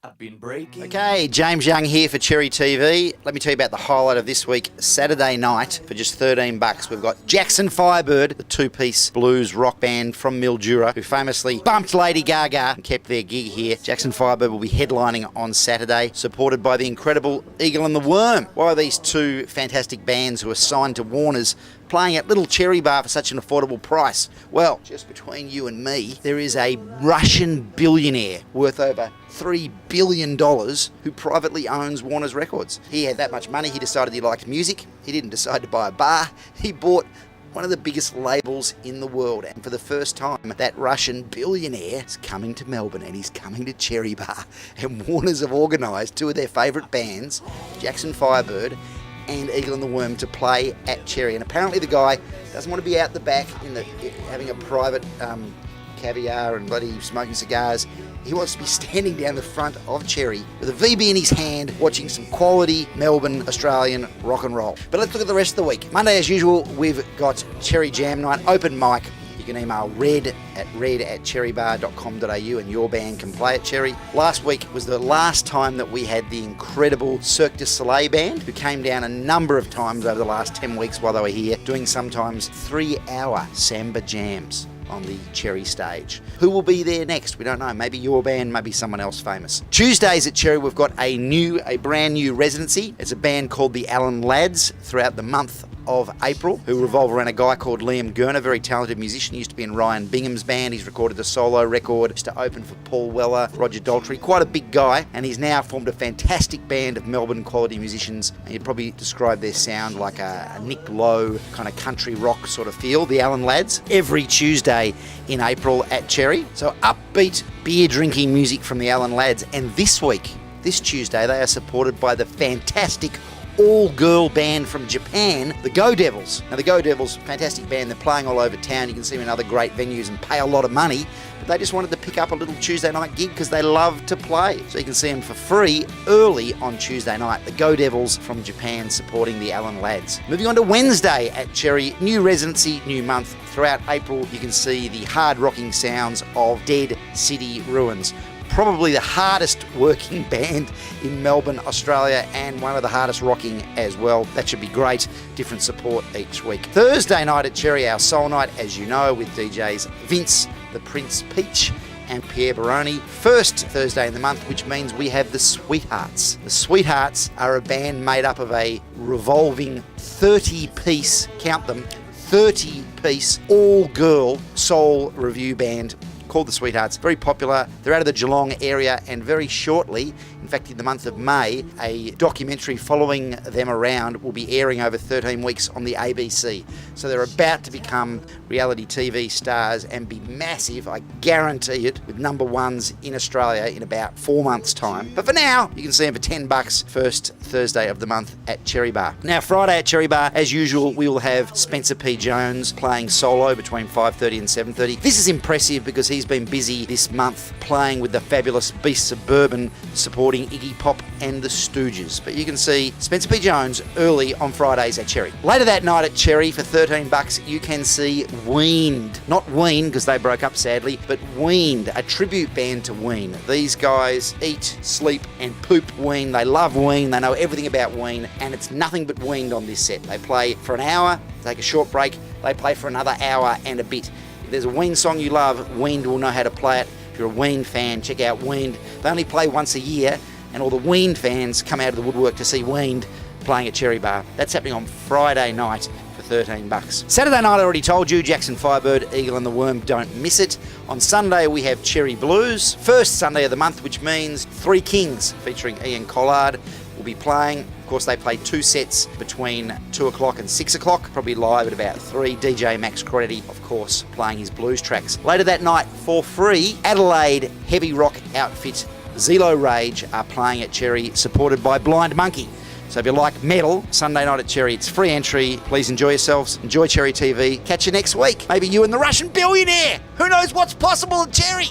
I've been breaking. Okay, James Young here for Cherry TV. Let me tell you about the highlight of this week, Saturday night, for just $13. We've got Jackson Firebird, the two-piece blues rock band from Mildura, who famously bumped Lady Gaga and kept their gig here. Jackson Firebird will be headlining on Saturday, supported by the incredible Eagle and the Worm. Why are these two fantastic bands who are signed to Warner's playing at Little Cherry Bar for such an affordable price? Well, just between you and me, there is a Russian billionaire worth over $3 billion who privately owns Warner's Records. He had that much money, he decided he liked music, he didn't decide to buy a bar, he bought one of the biggest labels in the world, and for the first time that Russian billionaire is coming to Melbourne and he's coming to Cherry Bar, and Warner's have organised two of their favourite bands, Jackson Firebird and Eagle and the Worm, to play at Cherry. And apparently the guy doesn't want to be out the back in the having a private caviar and bloody smoking cigars. He wants to be standing down the front of Cherry with a VB in his hand, watching some quality Melbourne Australian rock and roll. But let's look at the rest of the week. Monday, as usual, we've got Cherry Jam Night, open mic. You can email red@cherrybar.com.au and your band can play at Cherry. Last week was the last time that we had the incredible Cirque du Soleil band, who came down a number of times over the last 10 weeks while they were here, doing sometimes 3-hour samba jams on the Cherry stage. Who will be there next? We don't know. Maybe your band, maybe someone else famous. Tuesdays at Cherry, we've got a brand new residency. It's a band called the Allen Lads throughout the month of April, who revolve around a guy called Liam Gurner, very talented musician. He used to be in Ryan Bingham's band. He's recorded a solo record, used to open for Paul Weller, Roger Daltrey, quite a big guy, and he's now formed a fantastic band of Melbourne quality musicians. And you'd probably describe their sound like a Nick Lowe kind of country rock sort of feel, the Allen Lads, every Tuesday in April at Cherry. So upbeat, beer drinking music from the Allen Lads. And this week, this Tuesday, they are supported by the fantastic all-girl band from Japan, the Go Devils. Now, the Go Devils, fantastic band. They're playing all over town. You can see them in other great venues and pay a lot of money. But they just wanted to pick up a little Tuesday night gig because they love to play. So you can see them for free early on Tuesday night. The Go Devils from Japan supporting the Allen Lads. Moving on to Wednesday at Cherry, new residency, new month. Throughout April, you can see the hard-rocking sounds of Dead City Ruins. Probably the hardest working band in Melbourne, Australia, and one of the hardest rocking as well. That should be great. Different support each week. Thursday night at Cherry, our soul night, as you know, with DJs Vince, the Prince Peach, and Pierre Baroni. First Thursday in the month, which means we have the Sweethearts. The Sweethearts are a band made up of a revolving 30-piece, count them, 30-piece, all-girl soul review band called the Sweethearts. Very popular. They're out of the Geelong area, and very shortly, in fact in the month of May, a documentary following them around will be airing over 13 weeks on the ABC. So they're about to become reality TV stars and be massive, I guarantee it, with number ones in Australia in about 4 months' time. But for now, you can see them for $10 first Thursday of the month at Cherry Bar. Now, Friday at Cherry Bar, as usual, we will have Spencer P. Jones playing solo between 5:30 and 7:30. This is impressive because he's been busy this month playing with the fabulous Beasts of Bourbon, supporting Iggy Pop and the Stooges. But you can see Spencer P. Jones early on Fridays at Cherry. Later that night at Cherry for $13, you can see Weaned. Not Ween, because they broke up sadly, but Weaned, a tribute band to Ween. These guys eat, sleep, and poop Ween. They love Ween. They know everything about Ween, and it's nothing but Weaned on this set. They play for an hour, take a short break, they play for another hour and a bit. If there's a Ween song you love, Weaned will know how to play it. If you're a Ween fan, check out Weaned. They only play once a year, and all the Weaned fans come out of the woodwork to see Weaned playing at Cherry Bar. That's happening on Friday night for $13. Saturday night, I already told you, Jackson Firebird, Eagle and the Worm, don't miss it. On Sunday, we have Cherry Blues. First Sunday of the month, which means Three Kings, featuring Ian Collard, will be playing. Of course, they play 2 sets between 2 o'clock and 6 o'clock, probably live at about 3. DJ Max Credity, of course, playing his blues tracks. Later that night, for free, Adelaide heavy rock outfit Zelo Rage are playing at Cherry, supported by Blind Monkey. So if you like metal, Sunday night at Cherry, it's free entry. Please enjoy yourselves. Enjoy Cherry TV. Catch you next week. Maybe you and the Russian billionaire. Who knows what's possible at Cherry?